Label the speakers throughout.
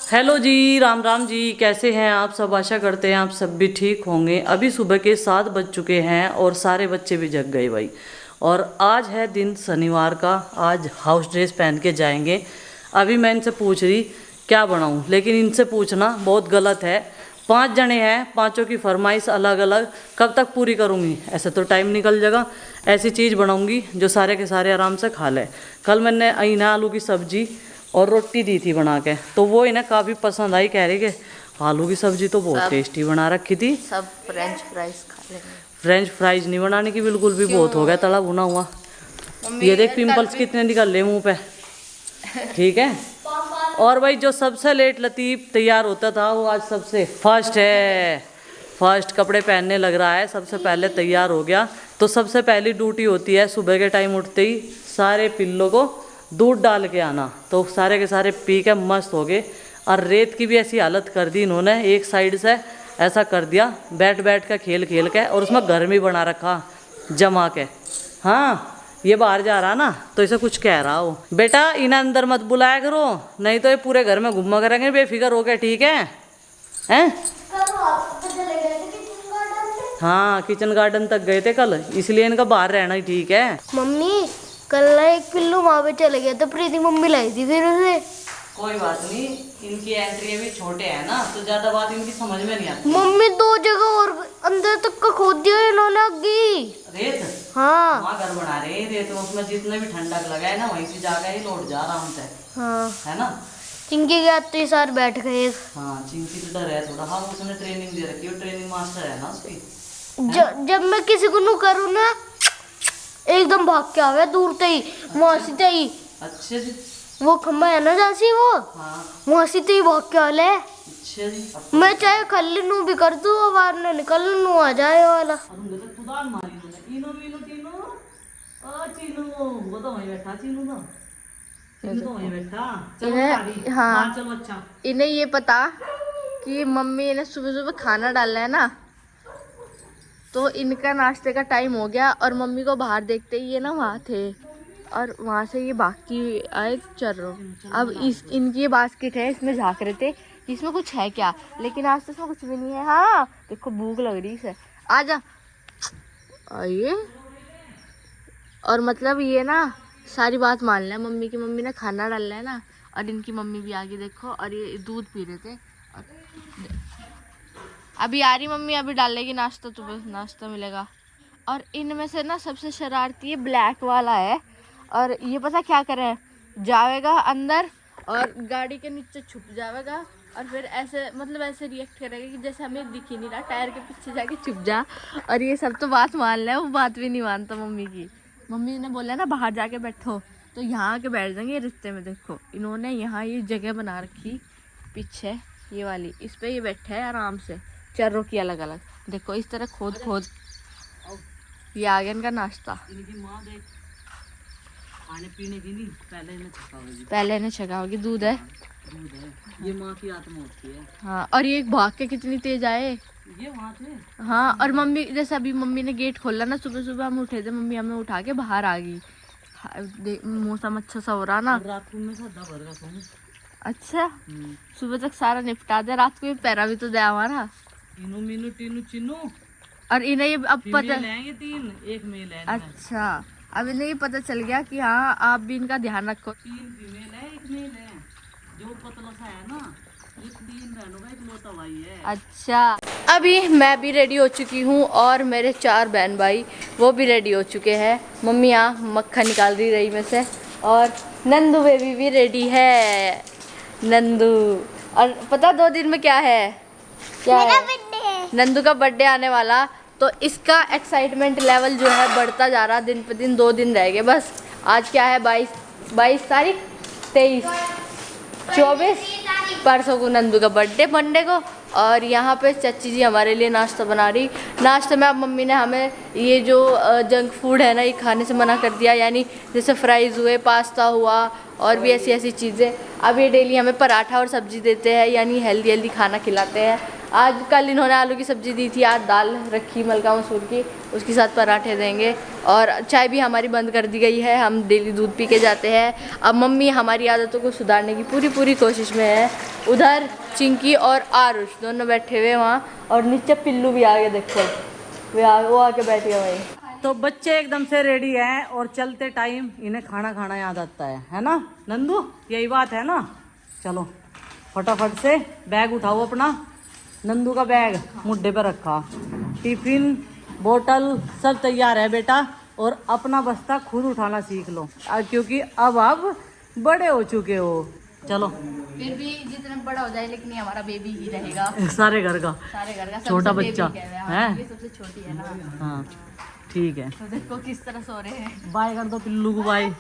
Speaker 1: Hello जी, राम राम जी। कैसे हैं आप सब? आशा करते हैं आप सब भी ठीक होंगे। अभी सुबह के 7 बज चुके हैं और सारे बच्चे भी जग गए भाई। और आज है दिन शनिवार का। आज हाउस ड्रेस पहन के जाएंगे। अभी मैं इनसे पूछ रही क्या बनाऊं, लेकिन इनसे पूछना बहुत गलत है। 5 जने हैं, पांचों की फरमाइश अलग अलग। कब तक पूरी करूंगी? ऐसे तो टाइम निकल जाएगा। ऐसी चीज़ बनाऊंगी जो सारे के सारे आराम से खा लें। कल मैंने इन्हें आलू की सब्जी और रोटी दी थी बना के, तो वो इन्हें काफ़ी पसंद आई। कह रही कि आलू की सब्जी तो बहुत टेस्टी बना रखी थी।
Speaker 2: सब फ्रेंच फ्राइज खा लेंगे।
Speaker 1: फ्रेंच फ्राइज नहीं बनाने की बिल्कुल भी, बहुत हो गया तला भुना हुआ। ये देख पिंपल्स कितने निकल ले मुंह पे। ठीक है। और भाई जो सबसे लेट लतीफ़ तैयार होता था वो आज सबसे फर्स्ट है। फर्स्ट कपड़े पहनने लग रहा है, सबसे पहले तैयार हो गया। तो सबसे पहली ड्यूटी होती है सुबह के टाइम उठते ही सारे पिल्लों को दूध डाल के आना। तो सारे के सारे पी के मस्त हो गए। और रेत की भी ऐसी हालत कर दी इन्होंने, एक साइड से ऐसा कर दिया बैठ बैठ के खेल खेल के, और उसमें घर भी बना रखा जमा के। हाँ, ये बाहर जा रहा ना तो इसे कुछ कह रहा हो, बेटा इन्हें अंदर मत बुलाया करो, नहीं तो ये पूरे घर में घुमा करेंगे बेफिक्र हो गए। ठीक है? हैं? हाँ, किचन गार्डन तक गए थे कल, इसलिए इनका बाहर रहना ही ठीक है।
Speaker 3: मम्मी कल एक पिल्लू वहां पे चले गया तो प्रीति मम्मी लाई थी फिर उसे।
Speaker 1: कोई बात नहीं, इनकी एंट्री भी छोटे हैं ना, तो ज्यादा बात इनकी समझ में नहीं आती।
Speaker 3: मम्मी 2 जगह और अंदर तक का खोद दिया इन्होंने आगे।
Speaker 1: रेत?
Speaker 3: हाँ
Speaker 1: वहाँ घर बना रहे हैं रेत, उसमें जितने भी ठंडक लगा है ना वहीं से जाकर ही लौट जा आराम से।
Speaker 3: हाँ
Speaker 1: है ना?
Speaker 3: चिंकी के हाथ तो ये सार बैठ गए।
Speaker 1: हाँ, चिंकी तो डर है थोड़ा। हाँ, उसने ट्रेनिंग दे रखी है, ट्रेनिंग मास्टर है ना उसकी।
Speaker 3: जब मैं किसी को नु करूँ ना एकदम भाग के आवे दूर से ही, वहां से ही।
Speaker 1: अच्छे जी।
Speaker 3: वो खम्बा है ना जैसी वो,
Speaker 1: हाँ,
Speaker 3: वहां से ही भाग के आले।
Speaker 1: अच्छे जी।
Speaker 3: मैं चाहे खल्ली नू भी कर दूँ बाहर न निकल नू आ जाए वाला।
Speaker 1: और उनके तो कुदाल मारी उन्होंने। इनो मीनो तीनो। ओ चीनू, वो तो वहीं बैठा। चीनू तो वहीं बैठा। चलो गाड़ी। हाँ चलो। अच्छा,
Speaker 2: इन्हें ये पता कि मम्मी ने सुबह सुबह खाना डालना है ना, तो इनका नाश्ते का टाइम हो गया। और मम्मी को बाहर देखते ही ये ना वहाँ थे, और वहाँ से ये बाकी आए चर्रो। अब इनकी ये बास्केट है, इसमें झाँक रहे थे कि इसमें कुछ है क्या, लेकिन आज तो इसमें कुछ भी नहीं है। हाँ देखो भूख लग रही है, आजा आइए। और मतलब ये ना सारी बात मान लें मम्मी की। मम्मी ने खाना डालना है ना, और इनकी मम्मी भी आगे देखो, और ये दूध पी रहे थे। और अभी आ रही मम्मी, अभी डालेगी नाश्ता, तो बस नाश्ता मिलेगा। और इनमें से ना सबसे शरारती ये ब्लैक वाला है। और ये पता क्या करे, जाएगा अंदर और गाड़ी के नीचे छुप जाएगा, और फिर ऐसे मतलब ऐसे रिएक्ट करेगा कि जैसे हमें दिख ही नहीं रहा, टायर के पीछे जाके छुप जा। और ये सब तो बात मान ले, वो बात भी नहीं मानता मम्मी की। मम्मी ने बोला ना बाहर जाके बैठो, तो यहाँ आके बैठ जाएंगे रिश्ते में। देखो इन्होंने यहाँ ये जगह बना रखी पीछे, ये वाली, इस पे ये बैठे है आराम से। चर्रों की अलग अलग देखो, इस तरह खोद खोद। ये आ गया इनका नाश्ता।
Speaker 1: इनकी माँ देख खाने पीने की नहीं, पहले इन्हें छका होगी।
Speaker 2: पहले इन्हें छका होगी, दूध है।
Speaker 1: दूध है, ये माँ की आत्मा होती है।
Speaker 2: हाँ, और ये भाग के कितनी तेज आए।
Speaker 1: ये वहाँ थे।
Speaker 2: हाँ, और मम्मी जैसे अभी मम्मी ने गेट खोला ना, सुबह सुबह हम उठे थे, मम्मी हमें उठा के बाहर आ गई। मौसम अच्छा सा हो रहा ना,
Speaker 1: रात को मैं सादा भर का सोऊं।
Speaker 2: अच्छा सुबह तक सारा निपटा दे, रात को ये पैरा भी तो दे हमारा।
Speaker 1: इनो मीनू टीनू चिन्नू।
Speaker 2: और इन्हें ये अब पता,
Speaker 1: फीमेल हैं ये 3, एक मेल है।
Speaker 2: अच्छा अब इन्हें ये पता चल गया कि हाँ आप भी इनका ध्यान रखो।
Speaker 1: 3 फीमेल है, एक मेल है। जो पतला सा है ना, ये 3 बहनों का इकलौता भाई है।
Speaker 2: अच्छा, अभी मैं भी रेडी हो चुकी हूँ, और मेरे 4 बहन भाई वो भी रेडी हो चुके हैं। मम्मी यहाँ मक्खन निकाल रही में से, और नंदू बेबी भी रेडी है। नंदू, और पता 2 दिन में क्या है? क्या है? नंदू का बर्थडे आने वाला, तो इसका एक्साइटमेंट लेवल जो है बढ़ता जा रहा दिन पे दिन। 2 दिन रह गए बस। आज क्या है? 22 तारीख, 23, 24, परसों को नंदू का बर्थडे मंडे को। और यहाँ पे चाची जी हमारे लिए नाश्ता बना रही। नाश्ते में अब मम्मी ने हमें ये जो जंक फूड है ना, ये खाने से मना कर दिया, यानी जैसे फ्राइज़ हुए, पास्ता हुआ, और भी ऐसी ऐसी चीज़ें। अब ये डेली हमें पराठा और सब्जी देते हैं, यानी हेल्दी हेल्दी खाना खिलाते हैं। आज कल इन्होंने आलू की सब्ज़ी दी थी, आज दाल रखी मलका मसूर की, उसके साथ पराठे देंगे। और चाय भी हमारी बंद कर दी गई है, हम डेली दूध पी के जाते हैं। अब मम्मी हमारी आदतों को सुधारने की पूरी कोशिश में है। उधर चिंकी और आरुष दोनों बैठे हुए वहाँ, और नीचे पिल्लू भी आ गए, देखो वो आके बैठ गया वहीं।
Speaker 1: तो बच्चे एकदम से रेडी हैं और चलते टाइम इन्हें खाना खाना याद आता है ना नंदू? यही बात है ना। चलो फटाफट से बैग उठाओ अपना। नंदू का बैग मुड्ढे पर रखा, टिफिन बोतल सब तैयार है बेटा। और अपना बस्ता खुद उठाना सीख लो, क्योंकि अब आप बड़े हो चुके हो। चलो
Speaker 2: फिर भी जितना बड़ा हो जाए लेकिन ये हमारा बेबी ही रहेगा,
Speaker 1: सारे घर का छोटा
Speaker 2: सबसे
Speaker 1: बच्चा
Speaker 2: baby कहते हैं।
Speaker 1: है।
Speaker 2: ये सबसे छोटी है ना।
Speaker 1: हाँ ठीक है।
Speaker 2: तो देखो किस तरह सो रहे हैं।
Speaker 1: बाय कर दो पिल्लू को, बाय।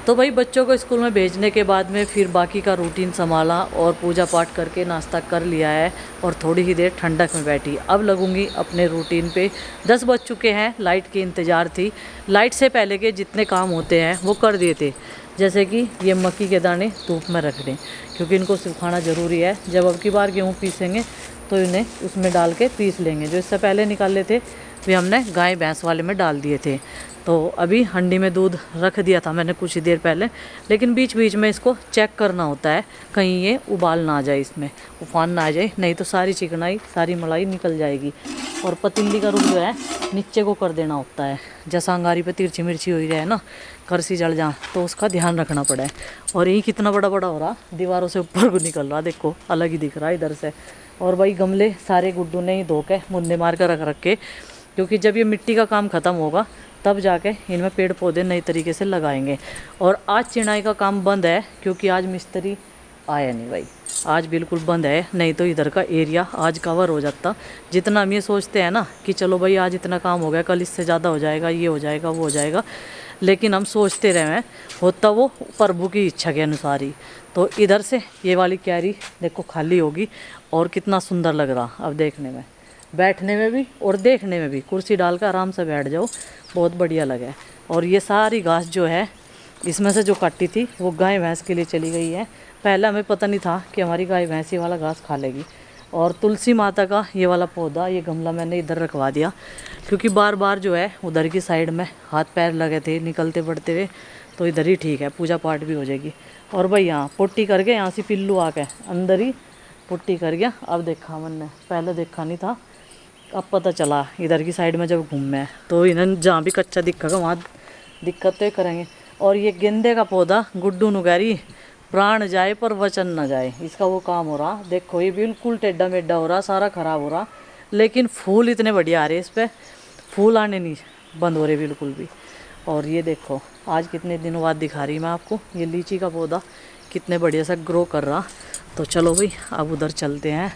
Speaker 1: तो भाई बच्चों को स्कूल में भेजने के बाद में फिर बाकी का रूटीन संभाला और पूजा पाठ करके नाश्ता कर लिया है और थोड़ी ही देर ठंडक में बैठी। अब लगूंगी अपने रूटीन पे। 10 बज चुके हैं, लाइट की इंतज़ार थी। लाइट से पहले के जितने काम होते हैं वो कर दिए थे, जैसे कि ये मक्की के दाने धूप में रख दें, क्योंकि इनको सुखाना ज़रूरी है। जब अब की बार गेहूँ पीसेंगे तो इन्हें उसमें डाल के पीस लेंगे। जो इससे पहले निकाले थे वे हमने गाय भैंस वाले में डाल दिए थे। तो अभी हंडी में दूध रख दिया था मैंने कुछ ही देर पहले, लेकिन बीच बीच में इसको चेक करना होता है कहीं ये उबाल ना आ जाए, इसमें उफान ना आ जाए, नहीं तो सारी चिकनाई सारी मलाई निकल जाएगी। और पतीली का रुख जो है नीचे को कर देना होता है, जैसा अंगारी पे तिरछी मिर्ची हो ही रहे ना, करसी जल जा, तो उसका ध्यान रखना पड़ा है। और यही कितना बड़ा बड़ा हो रहा, दीवारों से ऊपर को निकल रहा, देखो अलग ही दिख रहा है इधर से। और भाई गमले सारे गुड्डू ने ही धो के मुंदे मार कर रख के, क्योंकि जब ये मिट्टी का काम ख़त्म होगा तब जाके इनमें पेड़ पौधे नई तरीके से लगाएंगे। और आज चिनाई का काम बंद है, क्योंकि आज मिस्त्री आया नहीं भाई, आज बिल्कुल बंद है। नहीं तो इधर का एरिया आज कवर हो जाता। जितना हम ये सोचते हैं ना कि चलो भाई आज इतना काम हो गया, कल इससे ज़्यादा हो जाएगा, ये हो जाएगा वो हो जाएगा, लेकिन हम सोचते रहे हैं, होता वो प्रभु की इच्छा के अनुसार ही। तो इधर से ये वाली क्यारी देखो खाली होगी और कितना सुंदर लग रहा अब देखने में, बैठने में भी और देखने में भी। कुर्सी डालकर आराम से बैठ जाओ, बहुत बढ़िया लगे। और ये सारी घास जो है इसमें से जो काटी थी वो गाय भैंस के लिए चली गई है। पहले हमें पता नहीं था कि हमारी गाय भैंस ये वाला घास खा लेगी। और तुलसी माता का ये वाला पौधा, ये गमला मैंने इधर रखवा दिया, क्योंकि बार बार जो है उधर की साइड में हाथ पैर लगे थे निकलते बढ़ते हुए, तो इधर ही ठीक है, पूजा पाठ भी हो जाएगी। और भाई यहाँ पुट्टी करके यहाँ से पिल्लू आके अंदर ही पुट्टी कर गया। अब देखा मैंने, पहले देखा नहीं था, अब पता चला इधर की साइड में जब घूमे तो इन्हें जहाँ भी कच्चा दिखेगा वहाँ दिक्कत तो करेंगे। और ये गेंदे का पौधा गुड्डू नुगारी, प्राण जाए पर वचन न जाए, इसका वो काम हो रहा। देखो ये बिल्कुल टेढ़ा मेढ़ा हो रहा, सारा ख़राब हो रहा, लेकिन फूल इतने बढ़िया आ रहे, इस पर फूल आने नहीं बंद हो रहे बिल्कुल भी। और ये देखो आज कितने दिनों बाद दिखा रही मैं आपको, ये लीची का पौधा कितने बढ़िया सा ग्रो कर रहा। तो चलो भाई अब उधर चलते हैं।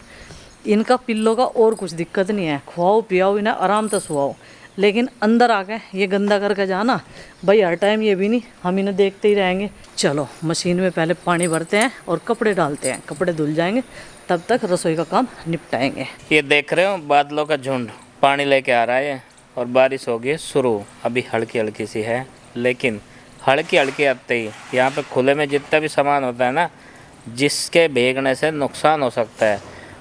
Speaker 1: इनका पिल्लों का और कुछ दिक्कत नहीं है, खुआओ पियाओ इन्हें आराम से सुआओ, लेकिन अंदर आके ये गंदा करके जाना भाई हर टाइम ये भी नहीं, हम इन्हें देखते ही रहेंगे। चलो मशीन में पहले पानी भरते हैं और कपड़े डालते हैं, कपड़े धुल जाएंगे, तब तक रसोई का काम निपटाएंगे।
Speaker 4: ये देख रहे हो बादलों का झुंड पानी लेके आ रहा है और बारिश हो गई शुरू। अभी हल्की हल्की सी है, लेकिन हल्की हल्की आते ही यहाँ पे खुले में जितना भी सामान होता है ना, जिसके भीगने से नुकसान हो सकता है,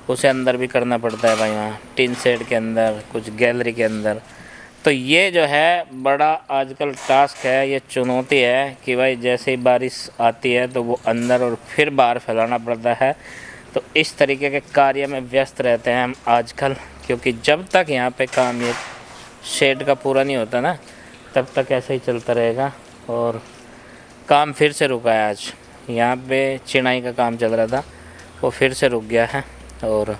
Speaker 4: उसे अंदर भी करना पड़ता है भाई। यहाँ टिन शेड के अंदर, कुछ गैलरी के अंदर। तो ये जो है बड़ा आजकल टास्क है, ये चुनौती है कि भाई जैसे ही बारिश आती है तो वो अंदर और फिर बाहर फैलाना पड़ता है। तो इस तरीके के कार्य में व्यस्त रहते हैं हम आजकल, क्योंकि जब तक यहाँ पे काम ये शेड का पूरा नहीं होता ना, तब तक ऐसे ही चलता रहेगा। और काम फिर से रुका है आज, यहाँ पे चिनाई का काम चल रहा था, वो फिर से रुक गया है। और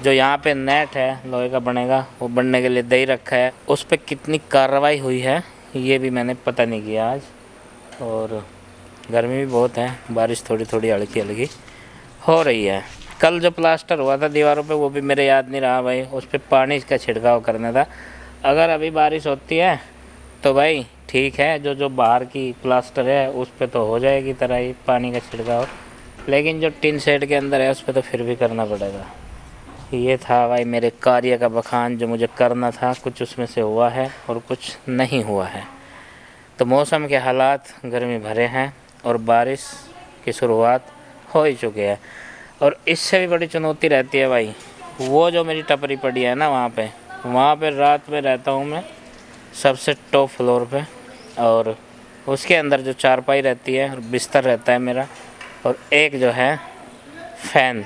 Speaker 4: जो यहाँ पे नेट है लोहे का बनेगा, वो बनने के लिए दे ही रखा है, उस पर कितनी कार्रवाई हुई है ये भी मैंने पता नहीं किया आज। और गर्मी भी बहुत है, बारिश थोड़ी थोड़ी हल्की हल्की हो रही है। कल जो प्लास्टर हुआ था दीवारों पे वो भी मेरे याद नहीं रहा भाई, उस पर पानी का छिड़काव करना था। अगर अभी बारिश होती है तो भाई ठीक है, जो जो बाहर की प्लास्टर है उस पर तो हो जाएगी तरह ही पानी का छिड़काव, लेकिन जो टिन शेड के अंदर है उस पर तो फिर भी करना पड़ेगा। ये था भाई मेरे कार्य का बखान, जो मुझे करना था, कुछ उसमें से हुआ है और कुछ नहीं हुआ है। तो मौसम के हालात गर्मी भरे हैं और बारिश की शुरुआत हो ही चुकी है। और इससे भी बड़ी चुनौती रहती है भाई, वो जो मेरी टपरी पड़ी है ना वहाँ पे रात में रहता हूँ मैं सबसे टॉप फ्लोर पे, और उसके अंदर जो चारपाई रहती है और बिस्तर रहता है मेरा, और एक जो है फ़ैन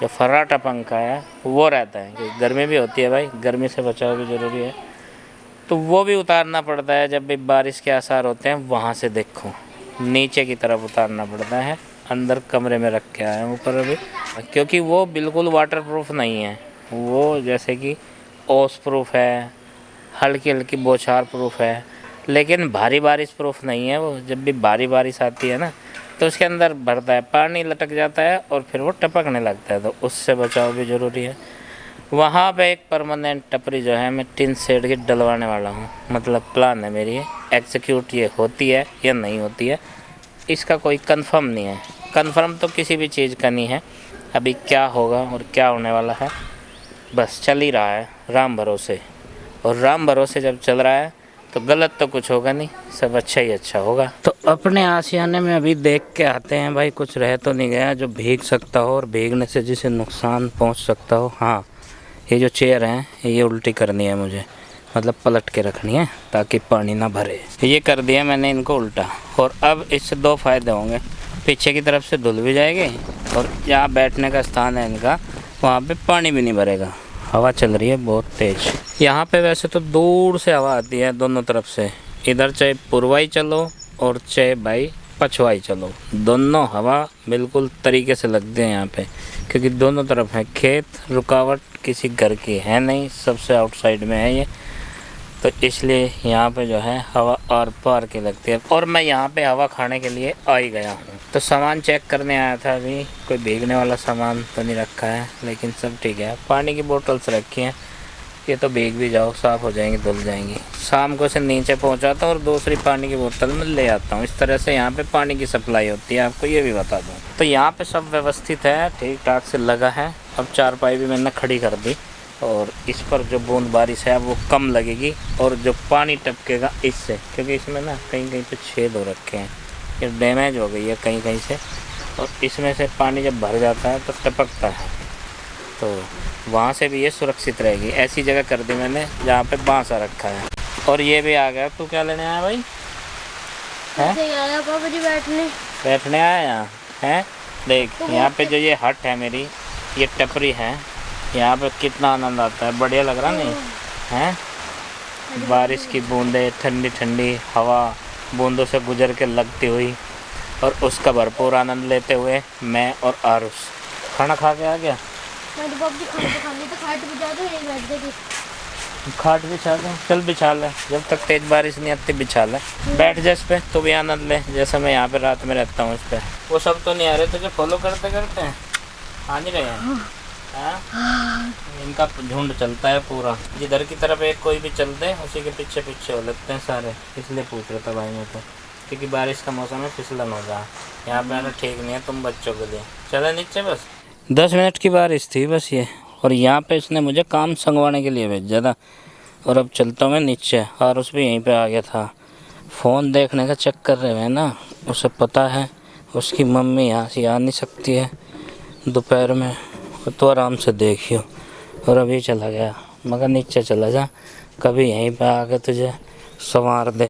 Speaker 4: जो फर्राटा पंखा है वो रहता है, क्योंकि गर्मी भी होती है भाई, गर्मी से बचाव भी ज़रूरी है। तो वो भी उतारना पड़ता है जब भी बारिश के आसार होते हैं, वहाँ से देखो नीचे की तरफ उतारना पड़ता है, अंदर कमरे में रख के आया हूँ ऊपर अभी, क्योंकि वो बिल्कुल वाटरप्रूफ नहीं है, वो जैसे कि ओस प्रूफ है, हल्की हल्की बौछार प्रूफ है, लेकिन भारी बारिश प्रूफ नहीं है वो। जब भी भारी बारिश आती है ना तो उसके अंदर भरता है, पानी लटक जाता है और फिर वो टपकने लगता है, तो उससे बचाव भी ज़रूरी है। वहाँ पे एक परमानेंट टपरी जो है मैं टिन शेड की डलवाने वाला हूँ, मतलब प्लान है मेरी, एग्जीक्यूट ये होती है या नहीं होती है इसका कोई कंफर्म नहीं है। कंफर्म तो किसी भी चीज़ का नहीं है, अभी क्या होगा और क्या होने वाला है बस चल ही रहा है राम भरोसे, और राम भरोसे जब चल रहा है तो गलत तो कुछ होगा नहीं, सब अच्छा ही अच्छा होगा। तो अपने आशियाने में अभी देख के आते हैं भाई, कुछ रह तो नहीं गया जो भीग सकता हो और भीगने से जिसे नुकसान पहुंच सकता हो। हाँ, ये जो चेयर है ये उल्टी करनी है मुझे, मतलब पलट के रखनी है ताकि पानी ना भरे। ये कर दिया मैंने इनको उल्टा, और अब इससे दो फ़ायदे होंगे, पीछे की तरफ से धुल भी जाएगी और जहाँ बैठने का स्थान है इनका वहाँ पे पानी भी नहीं भरेगा। हवा चल रही है बहुत तेज़ यहाँ पे, वैसे तो दूर से हवा आती है दोनों तरफ से, इधर चाहे पूर्वाई चलो और चाहे भाई पछवाई चलो, दोनों हवा बिल्कुल तरीके से लगती है यहाँ पे, क्योंकि दोनों तरफ है खेत, रुकावट किसी घर की है नहीं, सबसे आउटसाइड में है ये, तो इसलिए यहाँ पे जो है हवा आर पार की लगती है। और मैं यहाँ पे हवा खाने के लिए आ ही गया हूँ, तो सामान चेक करने आया था, अभी कोई भीगने वाला सामान तो नहीं रखा है, लेकिन सब ठीक है। पानी की बोतल्स रखी हैं, ये तो भीग भी जाओ साफ़ हो जाएंगी, धुल जाएंगी। शाम को से नीचे पहुँचाता हूँ और दूसरी पानी की बोतल में ले आता हूँ। इस तरह से यहाँ पे पानी की सप्लाई होती है, आपको ये भी बता दूँ। तो यहाँ पे सब व्यवस्थित है, ठीक ठाक से लगा है। अब चारपाई भी मैंने खड़ी कर दी, और इस पर जो बूंद बारिश है वो कम लगेगी, और जो पानी टपकेगा इससे, क्योंकि इसमें ना कहीं कहीं पे छेद हो रखे हैं, ये डैमेज हो गई है कहीं कहीं से, और इसमें से पानी जब भर जाता है तो टपकता है, तो वहाँ से भी ये सुरक्षित रहेगी। ऐसी जगह कर दी मैंने जहाँ पे बांसा रखा है। और ये भी आ गया। तू क्या लेने आया भाई?
Speaker 3: पापा जी
Speaker 4: बैठने आया यहाँ है। देख यहाँ पे जो ये हट है मेरी, ये टपरी है, यहाँ पे कितना आनंद आता है, बढ़िया लग रहा नहीं है? बारिश की बूंदें, ठंडी ठंडी हवा बूंदों से गुजर के लगती हुई, और उसका भरपूर आनंद लेते हुए मैं और आरुष खाना खा के आ गया। खाट बिछा दे, चल बिछा ले, जब तक तेज बारिश नहीं आती बिछा ले, बैठ जा इस पे, तो भी आनंद ले, जैसे मैं यहाँ पे रात में रहता हूँ इस पे। वो सब तो नहीं आ रहे तुझे फॉलो करते करते हैं, आ नहीं रहे हैं? इनका झुंड चलता है पूरा, जिधर की तरफ एक कोई भी चलते हैं उसी के पीछे पीछे हो लगते हैं सारे, इसलिए पूछ रहा था भाई मैं तो, क्योंकि बारिश का मौसम है, फिसलन हो रहा। यहाँ पे आना ठीक नहीं है तुम बच्चों के लिए। चले नीचे, बस 10 मिनट की बारिश थी बस ये, और यहाँ पे इसने मुझे काम संगवाने के लिए भेजा था, और अब चलता हूँ मैं नीचे। और उस भी यहीं पे आ गया था, फ़ोन देखने का चक्कर रहे हैं ना, उसे पता है उसकी मम्मी यहाँ से आ नहीं सकती है दोपहर में, तो आराम से देखियो। और अभी चला गया, मगर नीचे चला जा, कभी यहीं पे आके तुझे संवार दे।